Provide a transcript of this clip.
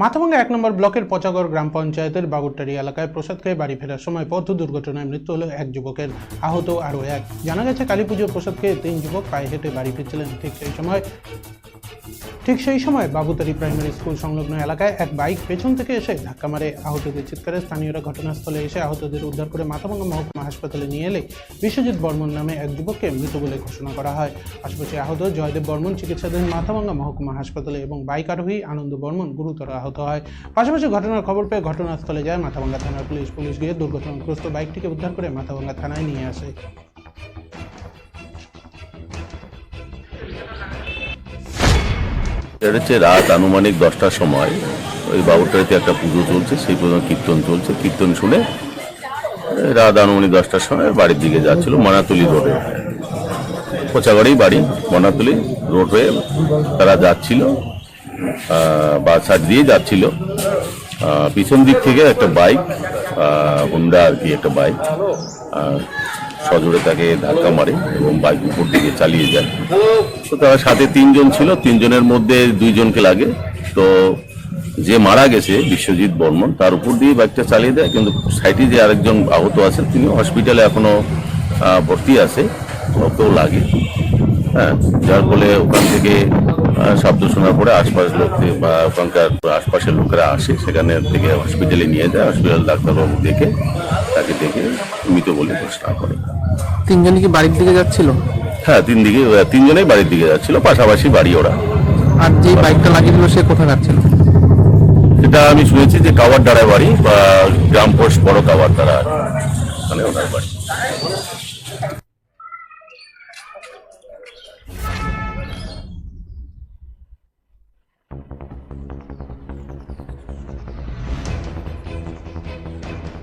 মাথাভাঙ্গা ১ নম্বর ব্লকের পচাগড় গ্রাম পঞ্চায়েতের বাগুরটারি এলাকায় প্রসাদ খেয়ে বাড়ি ফেরার সময় পথ দুর্ঘটনায় মৃত্যু হল এক যুবকের, আহত আরও এক। জানা গেছে কালী পুজোর প্রসাদ খেয়ে ৩ যুবক পায়ে হেঁটে বাড়ি ফিরছিলেন। ঠিক সেই সময় বাবুতারি প্রাইমারি স্কুল সংলগ্ন এলাকায় এক বাইক পেছন থেকে এসে ধাক্কা মারে। আহতদের চিৎকারে স্থানীয়রা ঘটনাস্থলে এসে আহতদের উদ্ধার করে মাথাভাঙ্গা মহকুমা হাসপাতালে নিয়ে এলে বিশ্বজিৎ বর্মন নামে এক যুবককে মৃত বলে ঘোষণা করা হয়। পাশাপাশি আহত জয়দেব বর্মন চিকিৎসাধীন মাথাভাঙ্গা মহকুমা হাসপাতালে এবং বাইক আরোহী আনন্দ বর্মন গুরুতর আহত হয়। পাশাপাশি ঘটনার খবর পেয়ে ঘটনাস্থলে যায় মাথাভাঙ্গা থানার পুলিশ গিয়ে দুর্ঘটনাগ্রস্ত বাইকটিকে উদ্ধার করে মাথাভাঙ্গা থানায় নিয়ে আসে। এটা হচ্ছে রাত আনুমানিক 10টার সময় ওই বাবুরটারিতে একটা পুজো চলছে, সেই পুজো কীর্তন চলছে। কীর্তন শুনে রাত আনুমানিক 10টার সময় বাড়ির দিকে যাচ্ছিল মনাতুলি রোডে, পচাগড়েই বাড়ি, মনাতুলি রোড হয়ে তারা যাচ্ছিল, বা সাইড দিয়ে যাচ্ছিল। পিছন দিক থেকে একটা বাইক, হুন্ডা আর কি, একটা বাইক সজোরে তাকে ধাক্কা মারে এবং বাইক উপর দিকে চালিয়ে যায়। তো তার সাথে 3 জন ছিল, 3 জনের মধ্যে 2 জনকে লাগে। তো যে মারা গেছে বিশ্বজিৎ বর্মন, তার উপর দিয়ে বাইকটা চালিয়ে দেয়, কিন্তু সাইডে যে আরেকজন আহত আছে তিনি হসপিটালে এখনো ভর্তি আছে, ওকেও লাগে। হ্যাঁ, যার ফলে ওখান থেকে শব্দ শোনার পরে ওখানকার আশপাশের লোকেরা আসে, সেখানে থেকে হসপিটালে নিয়ে যায়। হসপিটাল ডাক্তারবাবু দেখে তাকে মৃত বলে ঘোষণা করে। 3 জন কি বাড়ির দিকে যাচ্ছিল? হ্যাঁ, 3 জনেই বাড়ির দিকে যাচ্ছিল, পাশাপাশি বাড়ি ওরা। আর যে বাইকটা লাগিয়ে দিল সে কোথায় যাচ্ছিল? এটা আমি শুনেছি যে কাওয়ারডাড়ায় বাড়ি, বা গ্রাম পোস্ট বড় কাওয়ারডাড়া, মানে ওনার বাড়ি।